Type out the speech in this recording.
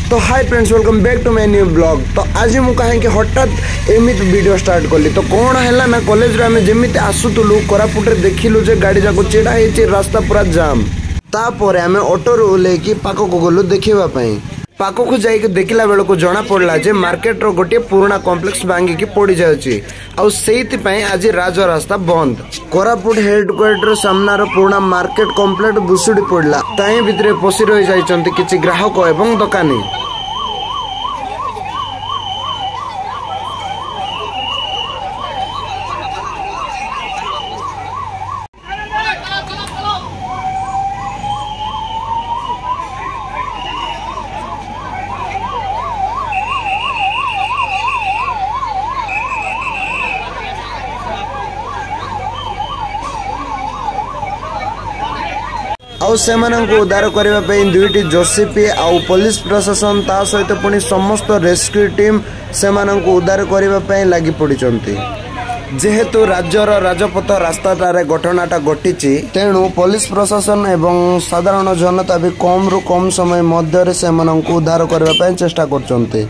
तो hi friends, welcome back to my new blog. तो आज मु कहीं हठात एमित वीडियो स्टार्ट कली। तो कौन है ना कॉलेज रे आमे जेमिति आसुतलु कोरापुट रे देखिलु जे गाड़ी जाको चिड़ा हेछि, रास्ता पूरा जाम। तापर आमे ऑटो रो लेकी पाको को गलु देखिबा पई। पाको को जाई के देखिला बेल को जना पड़ला जे मार्केट रो गोटे पुराना कॉम्प्लेक्स भांगी की पड़ी जाउची। आउ सेहिति पई आज राज रास्ता बंद। कोरापुट हेडक्वार्टर सामनार पुराना मार्केट कम्प्लीट बुसुडी पड़ला। ताई भितरे पसी रही जाइचंती किछि ग्राहक एवं दुकानी। आउ सेमानंको उद्धार करबा पई दुईटी जोसीपी आउ पुलिस प्रशासन ता सहित पुनी समस्त रेस्क्यू टीम सेमानंको उद्धार करबा पई लागि पडिचंती। जेहेतु राज्यर राजपथ रास्ताटारे घटनाटा घटिची, तेणु पुलिस प्रशासन एवं साधारण जनता भी कम रु कम समय मध्य सेमानंको उद्धार करबा पई चेष्टा करचंती।